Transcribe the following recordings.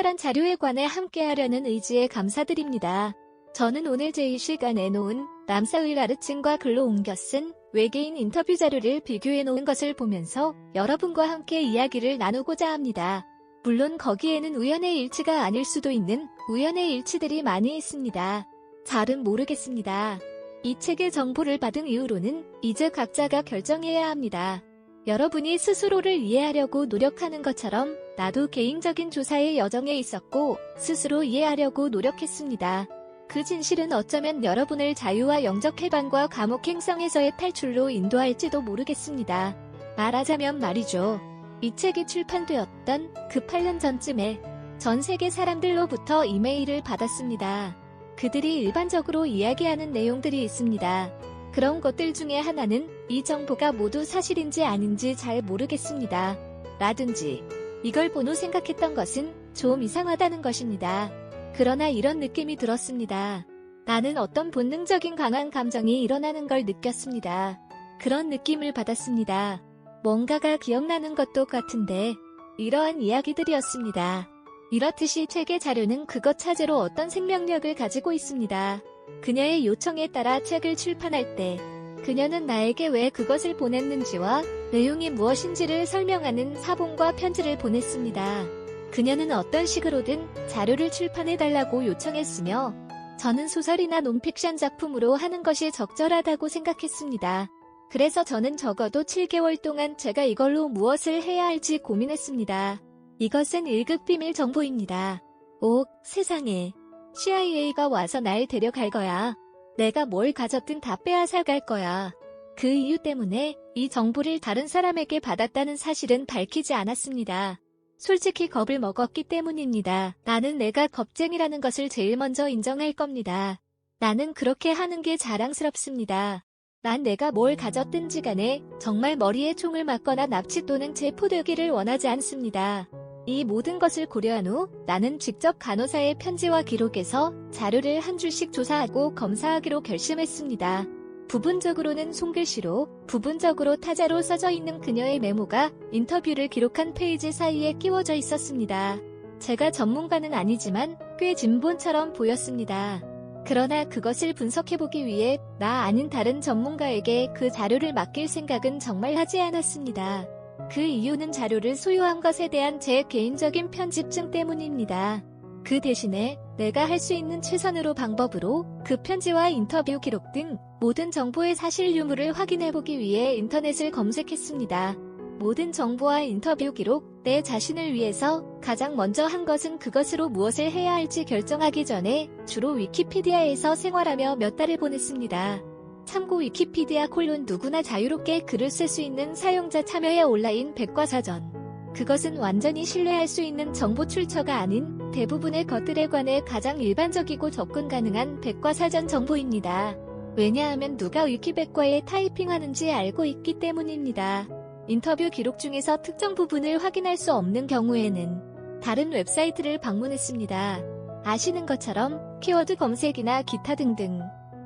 특별한 자료에 관해 함께하려는 의지에 감사드립니다. 저는 오늘 제2시간 내놓은 남사의 아르칭과 글로 옮겨 쓴 외계인 인터뷰 자료를 비교해 놓은 것을 보면서 여러분과 함께 이야기를 나누고자 합니다. 물론 거기에는 우연의 일치가 아닐 수도 있는 우연의 일치들이 많이 있습니다. 잘은 모르겠습니다. 이 책의 정보를 받은 이후로는 이제 각자가 결정해야 합니다. 여러분이 스스로를 이해하려고 노력하는 것처럼 나도 개인적인 조사의 여정에 있었고 스스로 이해하려고 노력했습니다. 그 진실은 어쩌면 여러분을 자유와 영적 해방과 감옥 행성에서의 탈출로 인도할지도 모르겠습니다. 말하자면 말이죠. 이 책이 출판되었던 그 8년 전쯤에 전 세계 사람들로부터 이메일을 받았습니다. 그들이 일반적으로 이야기하는 내용들이 있습니다. 그런 것들 중에 하나는 이 정보가 모두 사실인지 아닌지 잘 모르겠습니다. 라든지 이걸 본 후 생각했던 것은 좀 이상하다는 것입니다. 그러나 이런 느낌이 들었습니다. 나는 어떤 본능적인 강한 감정이 일어나는 걸 느꼈습니다. 그런 느낌을 받았습니다. 뭔가가 기억나는 것도 같은데 이러한 이야기들이었습니다. 이렇듯이 책의 자료는 그것 차제로 어떤 생명력을 가지고 있습니다. 그녀의 요청에 따라 책을 출판할 때 그녀는 나에게 왜 그것을 보냈는지와 내용이 무엇인지를 설명하는 사본과 편지를 보냈습니다. 그녀는 어떤 식으로든 자료를 출판해달라고 요청했으며 저는 소설이나 논픽션 작품으로 하는 것이 적절하다고 생각했습니다. 그래서 저는 적어도 7개월 동안 제가 이걸로 무엇을 해야 할지 고민했습니다. 이것은 1급 비밀 정보입니다. 오, 세상에. CIA가 와서 날 데려갈 거야. 내가 뭘 가졌든 다 빼앗아갈 거야. 그 이유 때문에 이 정보를 다른 사람에게 받았다는 사실은 밝히지 않았습니다. 솔직히 겁을 먹었기 때문입니다. 나는 내가 겁쟁이라는 것을 제일 먼저 인정할 겁니다. 나는 그렇게 하는 게 자랑스럽습니다. 난 내가 뭘 가졌든지 간에 정말 머리에 총을 맞거나 납치 또는 체포되기를 원하지 않습니다. 이 모든 것을 고려한 후 나는 직접 간호사의 편지와 기록에서 자료를 한 줄씩 조사하고 검사하기로 결심했습니다. 부분적으로는 손글씨로, 부분적으로 타자로 써져 있는 그녀의 메모가 인터뷰를 기록한 페이지 사이에 끼워져 있었습니다. 제가 전문가는 아니지만 꽤 진본처럼 보였습니다. 그러나 그것을 분석해보기 위해 나 아닌 다른 전문가에게 그 자료를 맡길 생각은 정말 하지 않았습니다. 그 이유는 자료를 소유한 것에 대한 제 개인적인 편집증 때문입니다. 그 대신에 내가 할 수 있는 최선으로 방법으로 그 편지와 인터뷰 기록 등 모든 정보의 사실 유무를 확인해보기 위해 인터넷을 검색했습니다. 모든 정보와 인터뷰 기록, 내 자신을 위해서 가장 먼저 한 것은 그것으로 무엇을 해야 할지 결정하기 전에 주로 위키피디아에서 생활하며 몇 달을 보냈습니다. 참고 위키피디아 누구나 자유롭게 글을 쓸 수 있는 사용자 참여의 온라인 백과사전. 그것은 완전히 신뢰할 수 있는 정보 출처가 아닌 대부분의 것들에 관해 가장 일반적이고 접근 가능한 백과사전 정보입니다. 왜냐하면 누가 위키백과에 타이핑하는지 알고 있기 때문입니다. 인터뷰 기록 중에서 특정 부분을 확인할 수 없는 경우에는 다른 웹사이트를 방문했습니다. 아시는 것처럼 키워드 검색이나 기타 등등.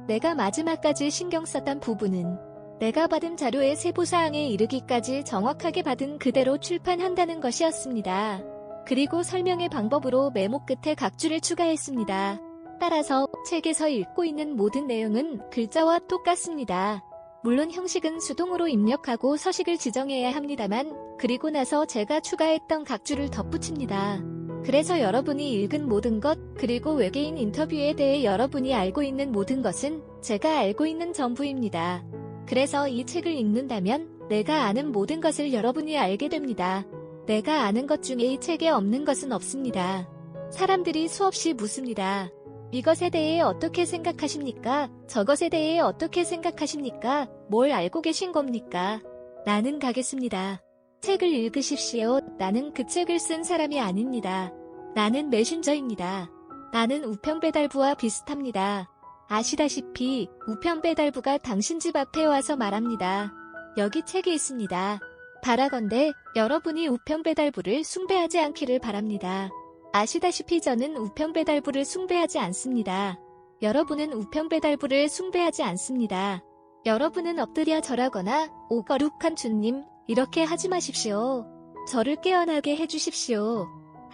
내가 마지막까지 신경 썼던 부분은 내가 받은 자료의 세부사항에 이르기까지 정확하게 받은 그대로 출판한다는 것이었습니다. 그리고 설명의 방법으로 메모 끝에 각주를 추가했습니다. 따라서 책에서 읽고 있는 모든 내용은 글자와 똑같습니다. 물론 형식은 수동으로 입력하고 서식을 지정해야 합니다만 그리고 나서 제가 추가했던 각주를 덧붙입니다. 그래서 여러분이 읽은 모든 것, 그리고 외계인 인터뷰에 대해 여러분이 알고 있는 모든 것은 제가 알고 있는 전부입니다. 그래서 이 책을 읽는다면 내가 아는 모든 것을 여러분이 알게 됩니다. 내가 아는 것 중에 이 책에 없는 것은 없습니다. 사람들이 수없이 묻습니다. 이것에 대해 어떻게 생각하십니까? 저것에 대해 어떻게 생각하십니까? 뭘 알고 계신 겁니까? 나는 가겠습니다. 책을 읽으십시오. 나는 그 책을 쓴 사람이 아닙니다. 나는 메신저입니다. 나는 우편배달부와 비슷합니다. 아시다시피 우편배달부가 당신 집 앞에 와서 말합니다. 여기 책이 있습니다. 바라건대 여러분이 우편배달부를 숭배하지 않기를 바랍니다. 아시다시피 저는 우편배달부를 숭배하지 않습니다. 여러분은 우편배달부를 숭배하지 않습니다. 여러분은 엎드려 절하거나 오 거룩한 주님 이렇게 하지 마십시오. 저를 깨어나게 해주십시오.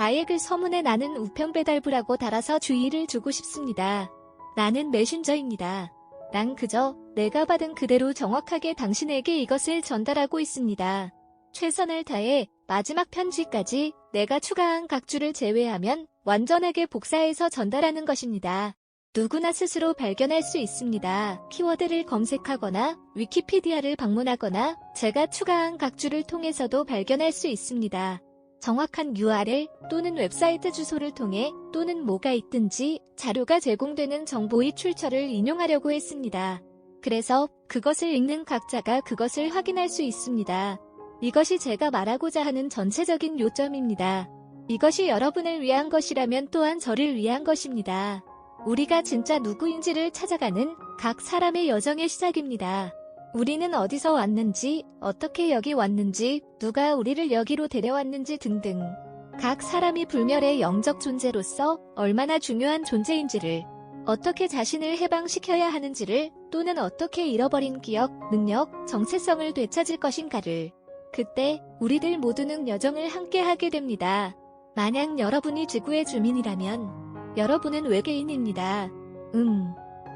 아예 그 서문에 나는 우편배달부라고 달아서 주의를 주고 싶습니다. 나는 메신저입니다. 난 그저 내가 받은 그대로 정확하게 당신에게 이것을 전달하고 있습니다. 최선을 다해 마지막 편지까지 내가 추가한 각주를 제외하면 완전하게 복사해서 전달하는 것입니다. 누구나 스스로 발견할 수 있습니다. 키워드를 검색하거나 위키피디아를 방문하거나 제가 추가한 각주를 통해서도 발견할 수 있습니다. 정확한 URL 또는 웹사이트 주소를 통해 또는 뭐가 있든지 자료가 제공되는 정보의 출처를 인용하려고 했습니다. 그래서 그것을 읽는 각자가 그것을 확인할 수 있습니다. 이것이 제가 말하고자 하는 전체적인 요점입니다. 이것이 여러분을 위한 것이라면 또한 저를 위한 것입니다. 우리가 진짜 누구인지를 찾아가는 각 사람의 여정의 시작입니다. 우리는 어디서 왔는지, 어떻게 여기 왔는지, 누가 우리를 여기로 데려왔는지 등등. 각 사람이 불멸의 영적 존재로서 얼마나 중요한 존재인지를, 어떻게 자신을 해방시켜야 하는지를, 또는 어떻게 잃어버린 기억, 능력, 정체성을 되찾을 것인가를. 그때 우리들 모두는 여정을 함께하게 됩니다. 만약 여러분이 지구의 주민이라면 여러분은 외계인입니다.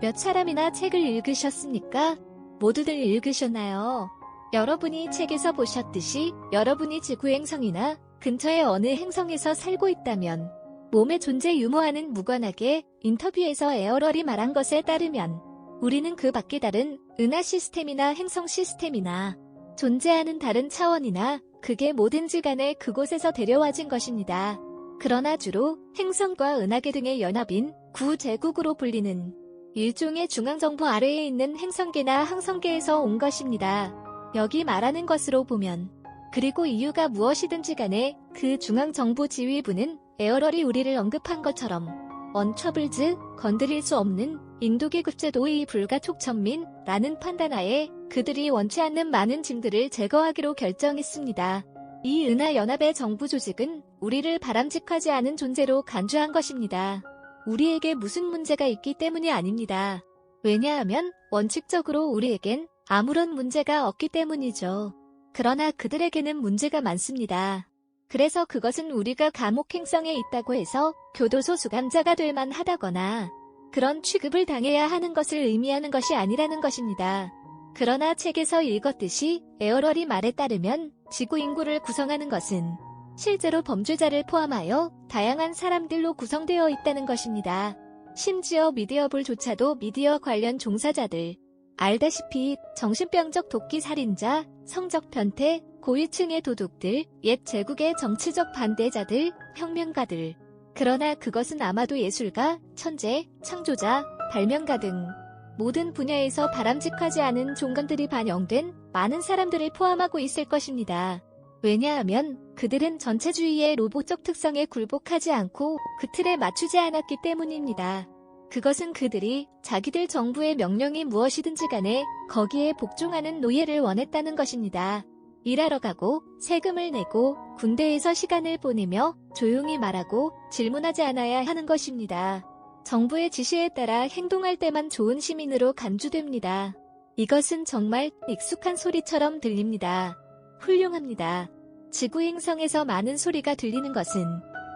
몇 사람이나 책을 읽으셨습니까? 모두들 읽으셨나요? 여러분이 책에서 보셨듯이 여러분이 지구 행성이나 근처의 어느 행성에서 살고 있다면 몸의 존재 유무와는 무관하게 인터뷰에서 에어럴이 말한 것에 따르면 우리는 그 밖에 다른 은하 시스템이나 행성 시스템이나 존재하는 다른 차원이나 그게 뭐든지 간에 그곳에서 데려와진 것입니다. 그러나 주로 행성과 은하계 등의 연합인 구제국으로 불리는 일종의 중앙정부 아래에 있는 행성계나 항성계에서 온 것입니다. 여기 말하는 것으로 보면 그리고 이유가 무엇이든지 간에 그 중앙정부 지휘부는 에어럴이 우리를 언급한 것처럼 언처블즈, 건드릴 수 없는 인도계급 제도의 불가촉천민라는 판단하에 그들이 원치 않는 많은 짐들을 제거하기로 결정했습니다. 이 은하연합의 정부 조직은 우리를 바람직하지 않은 존재로 간주한 것입니다. 우리에게 무슨 문제가 있기 때문이 아닙니다. 왜냐하면 원칙적으로 우리에겐 아무런 문제가 없기 때문이죠. 그러나 그들에게는 문제가 많습니다. 그래서 그것은 우리가 감옥 행성에 있다고 해서 교도소 수감자가 될 만하다거나 그런 취급을 당해야 하는 것을 의미하는 것이 아니라는 것입니다. 그러나 책에서 읽었듯이 에어럴이 말에 따르면 지구 인구를 구성하는 것은 실제로 범죄자를 포함하여 다양한 사람들로 구성되어 있다는 것입니다. 심지어 미디어불조차도 미디어 관련 종사자들. 알다시피 정신병적 도끼 살인자, 성적 변태, 고위층의 도둑들, 옛 제국의 정치적 반대자들, 혁명가들. 그러나 그것은 아마도 예술가, 천재, 창조자, 발명가 등 모든 분야에서 바람직하지 않은 종간들이 반영된 많은 사람들을 포함하고 있을 것입니다. 왜냐하면 그들은 전체주의의 로봇적 특성에 굴복하지 않고 그 틀에 맞추지 않았기 때문입니다. 그것은 그들이 자기들 정부의 명령이 무엇이든지 간에 거기에 복종하는 노예를 원했다는 것입니다. 일하러 가고 세금을 내고 군대에서 시간을 보내며 조용히 말하고 질문하지 않아야 하는 것입니다. 정부의 지시에 따라 행동할 때만 좋은 시민으로 간주됩니다. 이것은 정말 익숙한 소리처럼 들립니다. 훌륭합니다. 지구 행성에서 많은 소리가 들리는 것은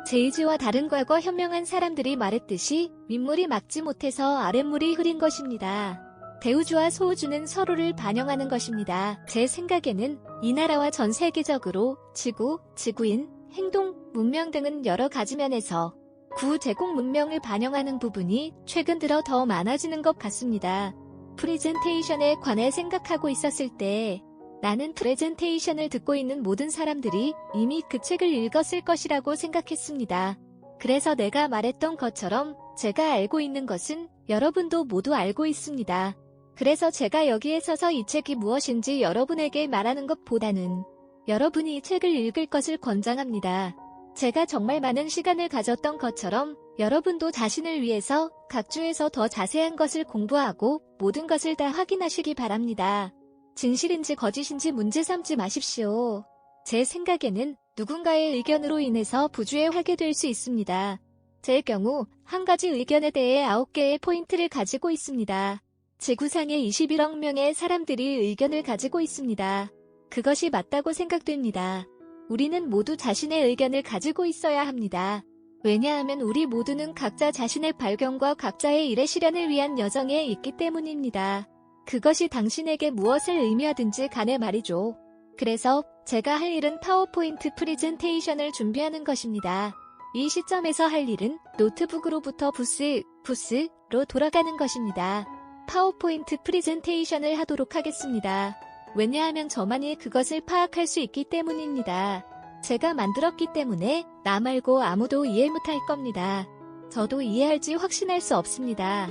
제이지와 다른 과거 현명한 사람들이 말했듯이 윗물이 막지 못해서 아랫물이 흐린 것입니다. 대우주와 소우주는 서로를 반영하는 것입니다. 제 생각에는 이 나라와 전 세계적으로 지구, 지구인, 행동, 문명 등은 여러 가지 면에서 구제국 문명을 반영하는 부분이 최근 들어 더 많아지는 것 같습니다. 프레젠테이션에 관해 생각하고 있었을 때 나는 프레젠테이션을 듣고 있는 모든 사람들이 이미 그 책을 읽었을 것이라고 생각했습니다. 그래서 내가 말했던 것처럼 제가 알고 있는 것은 여러분도 모두 알고 있습니다. 그래서 제가 여기에 서서 이 책이 무엇인지 여러분에게 말하는 것보다는 여러분이 이 책을 읽을 것을 권장합니다. 제가 정말 많은 시간을 가졌던 것처럼 여러분도 자신을 위해서 각주에서 더 자세한 것을 공부하고 모든 것을 다 확인하시기 바랍니다. 진실인지 거짓인지 문제 삼지 마십시오. 제 생각에는 누군가의 의견으로 인해서 부주의하게 될 수 있습니다. 제 경우 한 가지 의견에 대해 9개의 포인트를 가지고 있습니다. 지구상에 21억 명의 사람들이 의견을 가지고 있습니다. 그것이 맞다고 생각됩니다. 우리는 모두 자신의 의견을 가지고 있어야 합니다. 왜냐하면 우리 모두는 각자 자신의 발견과 각자의 일의 실현을 위한 여정에 있기 때문입니다. 그것이 당신에게 무엇을 의미하든지 간에 말이죠. 그래서 제가 할 일은 파워포인트 프리젠테이션을 준비하는 것입니다. 이 시점에서 할 일은 노트북으로부터 부스로 돌아가는 것입니다. 파워포인트 프리젠테이션을 하도록 하겠습니다. 왜냐하면 저만이 그것을 파악할 수 있기 때문입니다. 제가 만들었기 때문에 나 말고 아무도 이해 못할 겁니다. 저도 이해할지 확신할 수 없습니다.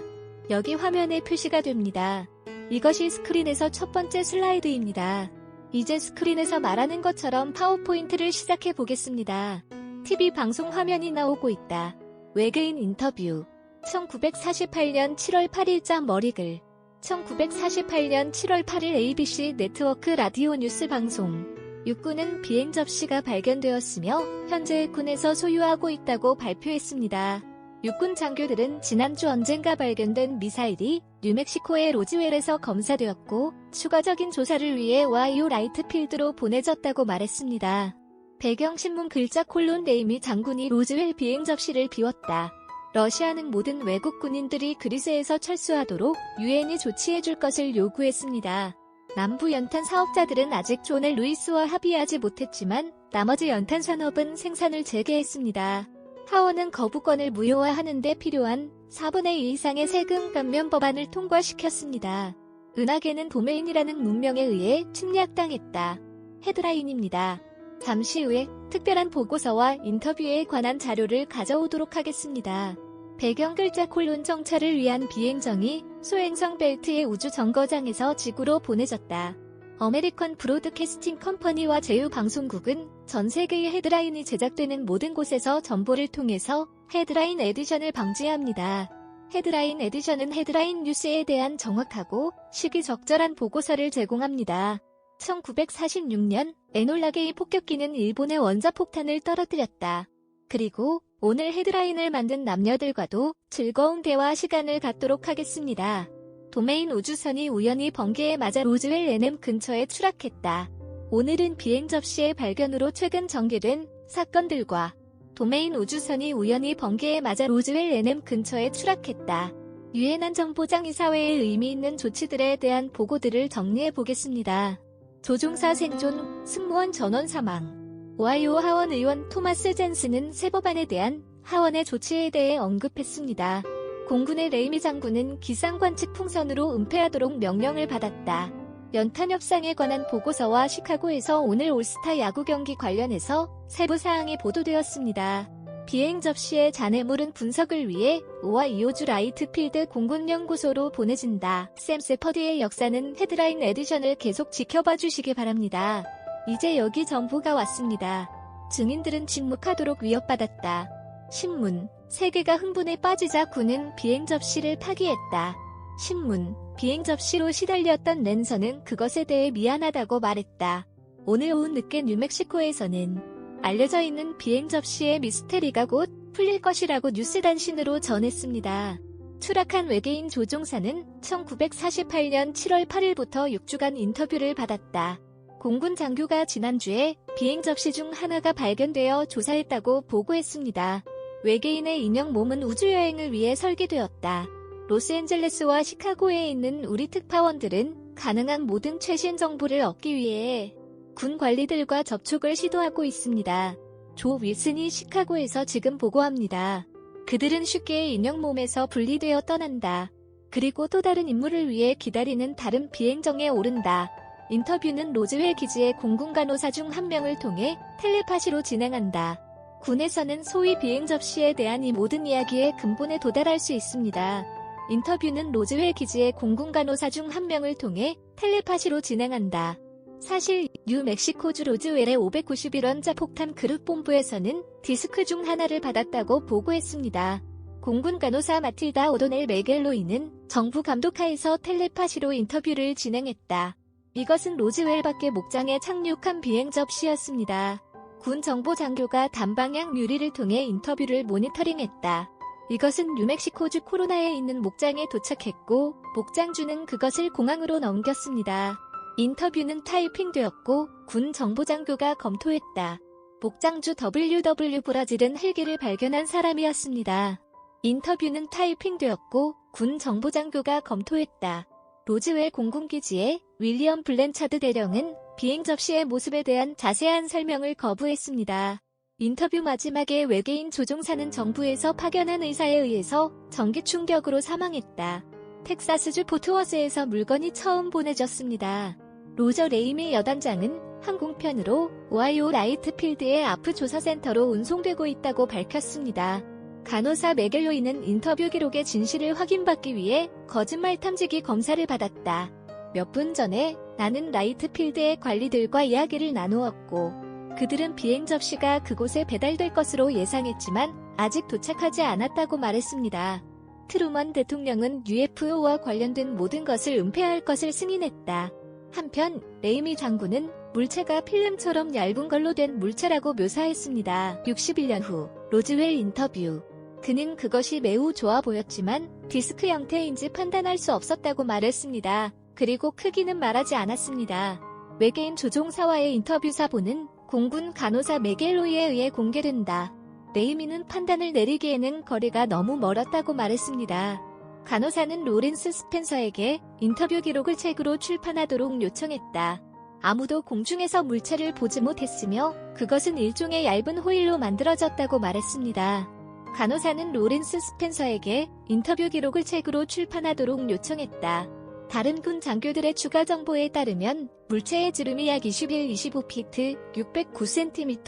여기 화면에 표시가 됩니다. 이것이 스크린에서 첫 번째 슬라이드입니다. 이제 스크린에서 말하는 것처럼 파워포인트를 시작해 보겠습니다. TV 방송 화면이 나오고 있다. 외계인 인터뷰 1948년 7월 8일자 머리글 1948년 7월 8일 ABC 네트워크 라디오 뉴스 방송 육군은 비행 접시가 발견되었으며 현재 군에서 소유하고 있다고 발표했습니다. 육군 장교들은 지난주 언젠가 발견된 미사일이 뉴멕시코의 로즈웰에서 검사되었고 추가적인 조사를 위해 와이오 라이트 필드로 보내졌다고 말했습니다. 배경신문 글자 콜론 레이미 장군이 로즈웰 비행 접시를 비웠다. 러시아는 모든 외국 군인들이 그리스에서 철수하도록 유엔이 조치해줄 것을 요구했습니다. 남부 연탄 사업자들은 아직 존 루이스와 합의하지 못했지만 나머지 연탄 산업은 생산을 재개했습니다. 하원은 거부권을 무효화하는 데 필요한 4분의 2 이상의 세금 감면 법안을 통과시켰습니다. 은하계는 도메인이라는 문명에 의해 침략당했다. 헤드라인입니다. 잠시 후에 특별한 보고서와 인터뷰에 관한 자료를 가져오도록 하겠습니다. 배경 글자 콜론 정찰을 위한 비행정이 소행성 벨트의 우주 정거장에서 지구로 보내졌다. 어메리컨 브로드캐스팅 컴퍼니와 제휴방송국은 전 세계의 헤드라인이 제작되는 모든 곳에서 정보를 통해서 헤드라인 에디션을 방지합니다. 헤드라인 에디션은 헤드라인 뉴스에 대한 정확하고 시기적절한 보고서를 제공합니다. 1946년 에놀라게이 폭격기는 일본의 원자폭탄을 떨어뜨렸다. 그리고 오늘 헤드라인을 만든 남녀들과도 즐거운 대화 시간을 갖도록 하겠습니다. 도메인 우주선이 우연히 번개에 맞아 로즈웰 NM 근처에 추락했다. 오늘은 비행 접시의 발견으로 최근 전개된 사건들과 도메인 우주선이 우연히 번개에 맞아 로즈웰 NM 근처에 추락했다. 유엔 안전보장이사회에 의미 있는 조치들에 대한 보고들을 정리해 보겠습니다. 조종사 생존, 승무원 전원 사망. 오하이오 하원 의원 토마스 젠슨은 새 법안에 대한 하원의 조치에 대해 언급했습니다. 공군의 레이미 장군은 기상관측 풍선으로 은폐하도록 명령을 받았다. 연탄 협상에 관한 보고서와 시카고에서 오늘 올스타 야구 경기 관련해서 세부 사항이 보도되었습니다. 비행 접시의 잔해물은 분석을 위해 오하이오주 라이트필드 공군연구소로 보내진다. 샘 세퍼디의 역사는 헤드라인 에디션을 계속 지켜봐 주시기 바랍니다. 이제 여기 정보가 왔습니다. 증인들은 침묵하도록 위협받았다. 신문, 세계가 흥분에 빠지자 군은 비행 접시를 파기했다. 신문, 비행 접시로 시달렸던 랜선은 그것에 대해 미안하다고 말했다. 오늘 오후 늦게 뉴멕시코에서는 알려져 있는 비행 접시의 미스테리가 곧 풀릴 것이라고 뉴스 단신으로 전했습니다. 추락한 외계인 조종사는 1948년 7월 8일부터 6주간 인터뷰를 받았다. 공군 장교가 지난주에 비행 접시 중 하나가 발견되어 조사했다고 보고했습니다. 외계인의 인형 몸은 우주여행을 위해 설계되었다. 로스앤젤레스와 시카고에 있는 우리 특파원들은 가능한 모든 최신 정보를 얻기 위해 군 관리들과 접촉을 시도하고 있습니다. 조 윌슨이 시카고에서 지금 보고합니다. 그들은 쉽게 인형 몸에서 분리되어 떠난다. 그리고 또 다른 임무를 위해 기다리는 다른 비행정에 오른다. 인터뷰는 로즈웰 기지의 공군 간호사 중 한 명을 통해 텔레파시로 진행한다. 군에서는 소위 비행 접시에 대한 이 모든 이야기의 근본에 도달할 수 있습니다. 인터뷰는 로즈웰 기지의 공군 간호사 중 한 명을 통해 텔레파시로 진행한다. 사실 뉴멕시코주 로즈웰의 591원자 폭탄 그룹 본부에서는 디스크 중 하나를 받았다고 보고했습니다. 공군 간호사 마틸다 오도넬 메겔로이는 정부 감독하에서 텔레파시로 인터뷰를 진행했다. 이것은 로즈웰 밖의 목장에 착륙한 비행 접시였습니다. 군 정보 장교가 단방향 유리를 통해 인터뷰를 모니터링했다. 이것은 뉴멕시코주 코로나에 있는 목장에 도착했고 목장주는 그것을 공항으로 넘겼습니다. 인터뷰는 타이핑되었고 군 정보장교가 검토했다. 목장주 WW 브라질은 헬기를 발견한 사람이었습니다. 인터뷰는 타이핑되었고 군 정보장교가 검토했다. 로즈웰 공군기지의 윌리엄 블렌차드 대령은 비행 접시의 모습에 대한 자세한 설명을 거부했습니다. 인터뷰 마지막에 외계인 조종사는 정부에서 파견한 의사에 의해서 전기 충격으로 사망했다. 텍사스주 포트워스에서 물건이 처음 보내졌습니다. 로저 레이미 여단장은 항공편으로 오하이오 라이트필드의 아프 조사센터로 운송되고 있다고 밝혔습니다. 간호사 메겔로이는 인터뷰 기록의 진실을 확인받기 위해 거짓말 탐지기 검사를 받았다. 몇 분 전에 나는 라이트필드의 관리들과 이야기를 나누었고 그들은 비행 접시가 그곳에 배달될 것으로 예상했지만 아직 도착하지 않았다고 말했습니다. 트루먼 대통령은 UFO와 관련된 모든 것을 은폐할 것을 승인했다. 한편 레이미 장군은 물체가 필름처럼 얇은 걸로 된 물체라고 묘사했습니다. 61년 후 로즈웰 인터뷰. 그는 그것이 매우 좋아 보였지만 디스크 형태인지 판단할 수 없었다고 말했습니다. 그리고 크기는 말하지 않았습니다. 외계인 조종사와의 인터뷰 사본은 공군 간호사 메겔로이에 의해 공개된다. 레이미는 판단을 내리기에는 거리가 너무 멀었다고 말했습니다. 간호사는 로렌스 스펜서에게 인터뷰 기록을 책으로 출판하도록 요청했다. 아무도 공중에서 물체를 보지 못했으며 그것은 일종의 얇은 호일로 만들어졌다고 말했습니다. 간호사는 로렌스 스펜서에게 인터뷰 기록을 책으로 출판하도록 요청했다. 다른 군 장교들의 추가 정보에 따르면 물체의 지름이 약 21-25피트, 609cm,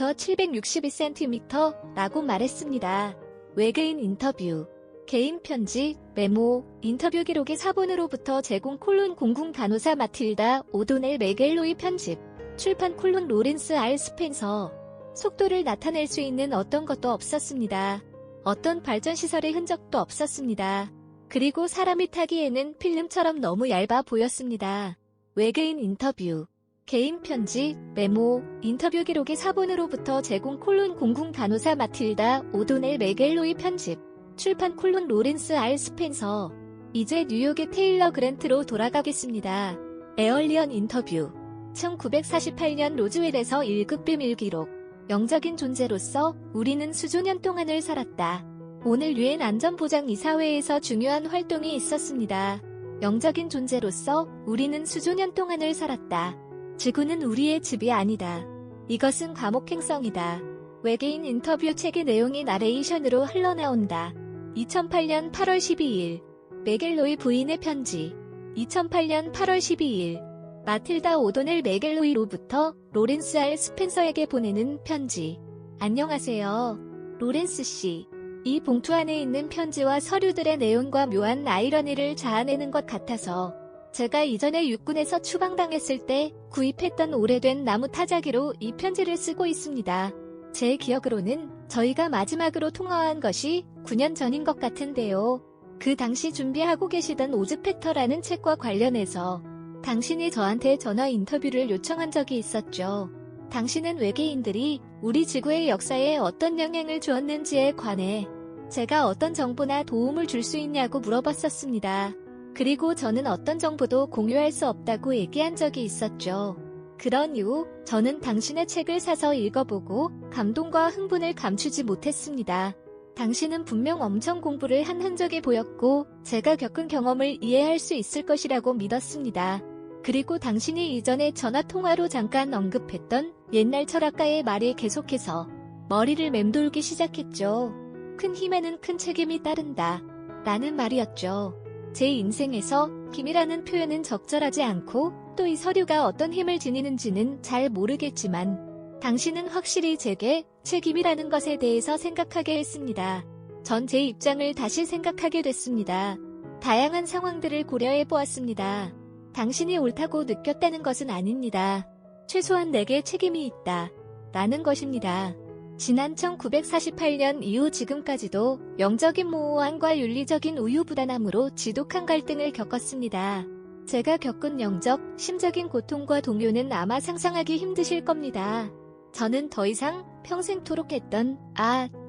762cm라고 말했습니다. 외계인 인터뷰, 개인 편지, 메모, 인터뷰 기록의 사본으로부터 제공 공군 간호사 마틸다 오도넬 메겔로이 편집, 출판 로렌스 R 스펜서. 속도를 나타낼 수 있는 어떤 것도 없었습니다. 어떤 발전시설의 흔적도 없었습니다. 그리고 사람이 타기에는 필름처럼 너무 얇아 보였습니다. 외계인 인터뷰, 개인 편지, 메모, 인터뷰 기록의 사본으로부터 제공 공군 간호사 마틸다 오도넬 메겔로이 편집, 출판 로렌스 R 스펜서. 이제 뉴욕의 테일러 그랜트로 돌아가겠습니다. 에얼리언 인터뷰. 1948년 로즈웰에서 1급 비밀 기록. 영적인 존재로서 우리는 수조년 동안을 살았다. 오늘 유엔 안전보장이사회에서 중요한 활동이 있었습니다. 영적인 존재로서 우리는 수조년 동안을 살았다. 지구는 우리의 집이 아니다. 이것은 과목행성이다. 외계인 인터뷰 책의 내용이 나레이션으로 흘러나온다. 2008년 8월 12일 메겔로이 부인의 편지. 2008년 8월 12일 마틸다 오도넬 메겔로이로부터 로렌스 R 스펜서에게 보내는 편지. 안녕하세요. 로렌스 씨. 이 봉투 안에 있는 편지와 서류들의 내용과 묘한 아이러니를 자아내는 것 같아서 제가 이전에 육군에서 추방당했을 때 구입했던 오래된 나무 타자기로 이 편지를 쓰고 있습니다. 제 기억으로는 저희가 마지막으로 통화한 것이 9년 전인 것 같은데요. 그 당시 준비하고 계시던 오즈팩터라는 책과 관련해서 당신이 저한테 전화 인터뷰를 요청한 적이 있었죠. 당신은 외계인들이 우리 지구의 역사에 어떤 영향을 주었는지에 관해 제가 어떤 정보나 도움을 줄 수 있냐고 물어봤었습니다. 그리고 저는 어떤 정보도 공유할 수 없다고 얘기한 적이 있었죠. 그런 이후 저는 당신의 책을 사서 읽어보고 감동과 흥분을 감추지 못했습니다. 당신은 분명 엄청 공부를 한 흔적이 보였고 제가 겪은 경험을 이해할 수 있을 것이라고 믿었습니다. 그리고 당신이 이전에 전화통화로 잠깐 언급했던 옛날 철학가의 말이 계속해서 머리를 맴돌기 시작했죠. 큰 힘에는 큰 책임이 따른다. 라는 말이었죠. 제 인생에서 힘이라는 표현은 적절하지 않고 또 이 서류가 어떤 힘을 지니는지는 잘 모르겠지만 당신은 확실히 제게 책임이라는 것에 대해서 생각하게 했습니다. 전 제 입장을 다시 생각하게 됐습니다. 다양한 상황들을 고려해 보았습니다. 당신이 옳다고 느꼈다는 것은 아닙니다. 최소한 내게 책임이 있다. 라는 것입니다. 지난 1948년 이후 지금까지도 영적인 모호함과 윤리적인 우유부단함으로 지독한 갈등을 겪었습니다. 제가 겪은 영적, 심적인 고통과 동요는 아마 상상하기 힘드실 겁니다. 저는 더 이상 평생토록 했던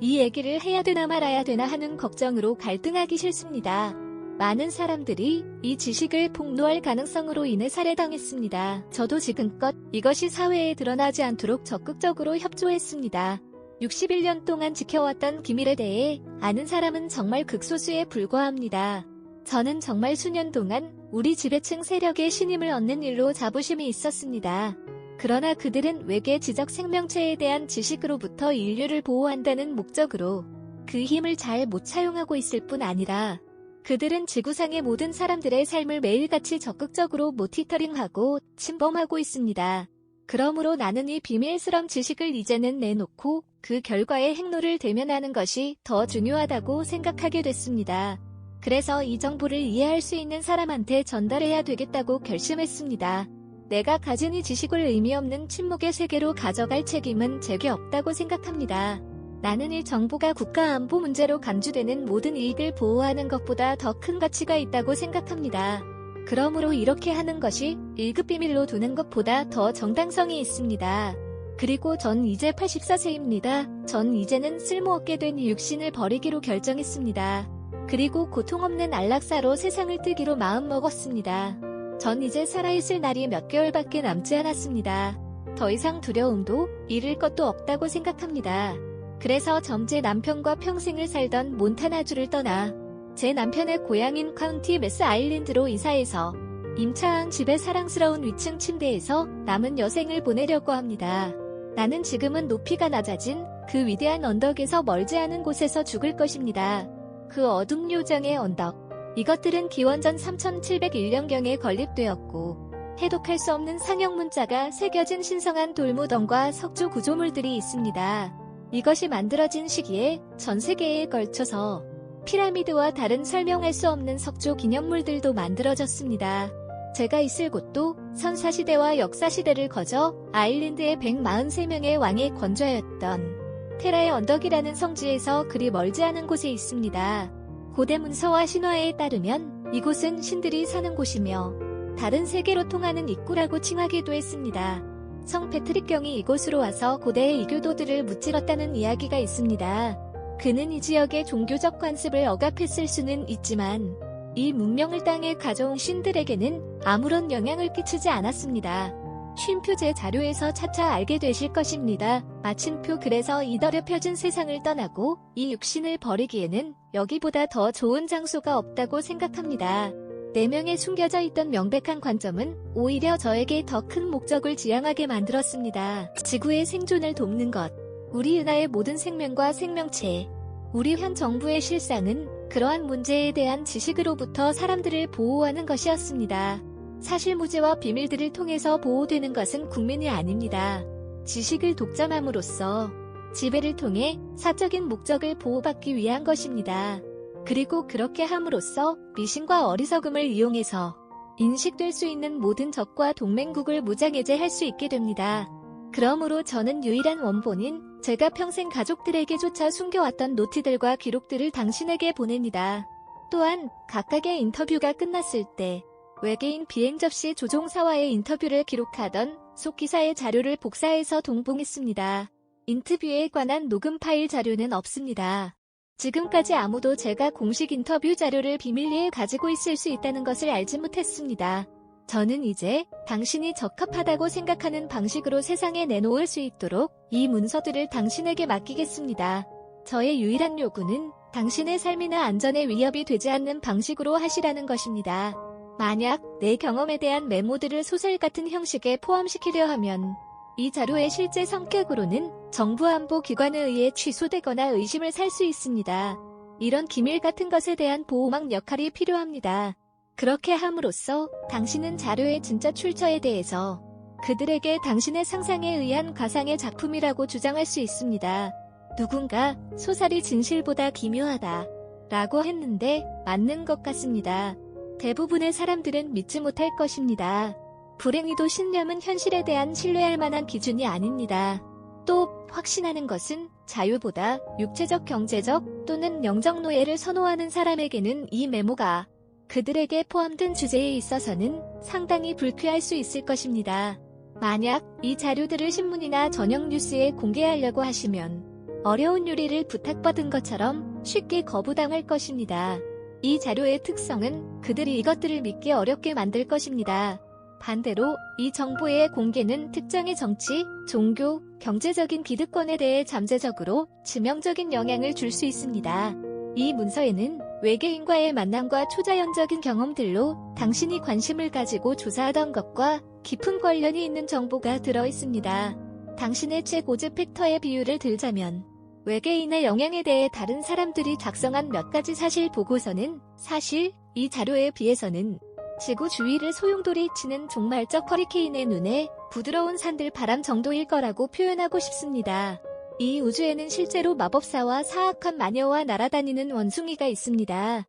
이 얘기를 해야 되나 말아야 되나 하는 걱정으로 갈등하기 싫습니다. 많은 사람들이 이 지식을 폭로할 가능성으로 인해 살해당했습니다. 저도 지금껏 이것이 사회에 드러나지 않도록 적극적으로 협조했습니다. 61년 동안 지켜왔던 기밀에 대해 아는 사람은 정말 극소수에 불과합니다. 저는 정말 수년 동안 우리 지배층 세력의 신임을 얻는 일로 자부심이 있었습니다. 그러나 그들은 외계 지적 생명체에 대한 지식으로부터 인류를 보호한다는 목적으로 그 힘을 잘 못 사용하고 있을 뿐 아니라 그들은 지구상의 모든 사람들의 삶을 매일같이 적극적으로 모니터링하고 침범하고 있습니다. 그러므로 나는 이 비밀스러운 지식을 이제는 내놓고 그 결과의 행로를 대면하는 것이 더 중요하다고 생각하게 됐습니다. 그래서 이 정보를 이해할 수 있는 사람한테 전달해야 되겠다고 결심했습니다. 내가 가진 이 지식을 의미 없는 침묵의 세계로 가져갈 책임은 제게 없다고 생각합니다. 나는 이 정보가 국가 안보 문제로 간주되는 모든 이익을 보호하는 것보다 더 큰 가치가 있다고 생각합니다. 그러므로 이렇게 하는 것이 1급 비밀로 두는 것보다 더 정당성이 있습니다. 그리고 전 이제 84세입니다. 전 이제는 쓸모없게 된 이 육신을 버리기로 결정했습니다. 그리고 고통 없는 안락사로 세상을 뜨기로 마음먹었습니다. 전 이제 살아있을 날이 몇 개월밖에 남지 않았습니다. 더 이상 두려움도 잃을 것도 없다고 생각합니다. 그래서 제 남편과 평생을 살던 몬타나주를 떠나 제 남편의 고향인 카운티 메스 아일랜드로 이사해서 임차한 집의 사랑스러운 위층 침대에서 남은 여생을 보내려고 합니다. 나는 지금은 높이가 낮아진 그 위대한 언덕에서 멀지 않은 곳에서 죽을 것입니다. 그 어둠 요정의 언덕. 이것들은 기원전 3701년경에 건립되었고 해독할 수 없는 상형 문자가 새겨진 신성한 돌무덤과 석조 구조물들이 있습니다. 이것이 만들어진 시기에 전 세계에 걸쳐서 피라미드와 다른 설명할 수 없는 석조 기념물들도 만들어졌습니다. 제가 있을 곳도 선사시대와 역사시대를 거저 아일랜드의 143명의 왕의 건좌였던 테라의 언덕이라는 성지에서 그리 멀지 않은 곳에 있습니다. 고대 문서와 신화에 따르면 이곳은 신들이 사는 곳이며 다른 세계로 통하는 입구라고 칭하기도 했습니다. 성 패트릭경이 이곳으로 와서 고대의 이교도들을 무찔렀다는 이야기가 있습니다. 그는 이 지역의 종교적 관습을 억압했을 수는 있지만 이 문명을 땅에 가져온 신들에게는 아무런 영향을 끼치지 않았습니다. 쉼표 제 자료에서 차차 알게 되실 것입니다. 마침표 그래서 이 더럽혀진 세상을 떠나고 이 육신을 버리기에는 여기보다 더 좋은 장소가 없다고 생각합니다. 내면에 숨겨져 있던 명백한 관점은 오히려 저에게 더 큰 목적을 지향하게 만들었습니다. 지구의 생존을 돕는 것. 우리 은하의 모든 생명과 생명체. 우리 현 정부의 실상은 그러한 문제에 대한 지식으로부터 사람들을 보호하는 것이었습니다. 사실무죄와 비밀들을 통해서 보호되는 것은 국민이 아닙니다. 지식을 독점함으로써 지배를 통해 사적인 목적을 보호받기 위한 것입니다. 그리고 그렇게 함으로써 미신과 어리석음을 이용해서 인식될 수 있는 모든 적과 동맹국을 무장해제할 수 있게 됩니다. 그러므로 저는 유일한 원본인 제가 평생 가족들에게 조차 숨겨왔던 노트들과 기록들을 당신에게 보냅니다. 또한 각각의 인터뷰가 끝났을 때 외계인 비행 접시 조종사와의 인터뷰를 기록하던 속기사의 자료를 복사해서 동봉했습니다. 인터뷰에 관한 녹음 파일 자료는 없습니다. 지금까지 아무도 제가 공식 인터뷰 자료를 비밀리에 가지고 있을 수 있다는 것을 알지 못했습니다. 저는 이제 당신이 적합하다고 생각하는 방식으로 세상에 내놓을 수 있도록 이 문서들을 당신에게 맡기겠습니다. 저의 유일한 요구는 당신의 삶이나 안전에 위협이 되지 않는 방식으로 하시라는 것입니다. 만약 내 경험에 대한 메모들을 소설 같은 형식에 포함시키려 하면 이 자료의 실제 성격으로는 정부 안보 기관에 의해 취소되거나 의심을 살 수 있습니다. 이런 기밀 같은 것에 대한 보호막 역할이 필요합니다. 그렇게 함으로써 당신은 자료의 진짜 출처에 대해서 그들에게 당신의 상상에 의한 가상의 작품이라고 주장할 수 있습니다. 누군가 소설이 진실보다 기묘하다 라고 했는데 맞는 것 같습니다. 대부분의 사람들은 믿지 못할 것입니다. 불행히도 신념은 현실에 대한 신뢰할 만한 기준이 아닙니다. 또 확신하는 것은 자유보다 육체적 경제적 또는 영적 노예를 선호하는 사람에게는 이 메모가 그들에게 포함된 주제에 있어서는 상당히 불쾌할 수 있을 것입니다. 만약 이 자료들을 신문이나 저녁 뉴스에 공개하려고 하시면 어려운 요리를 부탁받은 것처럼 쉽게 거부당할 것입니다. 이 자료의 특성은 그들이 이것들을 믿기 어렵게 만들 것입니다. 반대로 이 정보의 공개는 특정의 정치, 종교, 경제적인 기득권에 대해 잠재적으로 치명적인 영향을 줄 수 있습니다. 이 문서에는 외계인과의 만남과 초자연적인 경험들로 당신이 관심을 가지고 조사하던 것과 깊은 관련이 있는 정보가 들어 있습니다. 당신의 최고급 팩터의 비유를 들자면 외계인의 영향에 대해 다른 사람들이 작성한 몇 가지 사실 보고서는 사실 이 자료에 비해서는 지구 주위를 소용돌이 치는 종말적 허리케인의 눈에 부드러운 산들 바람 정도일 거라고 표현하고 싶습니다. 이 우주에는 실제로 마법사와 사악한 마녀와 날아다니는 원숭이가 있습니다.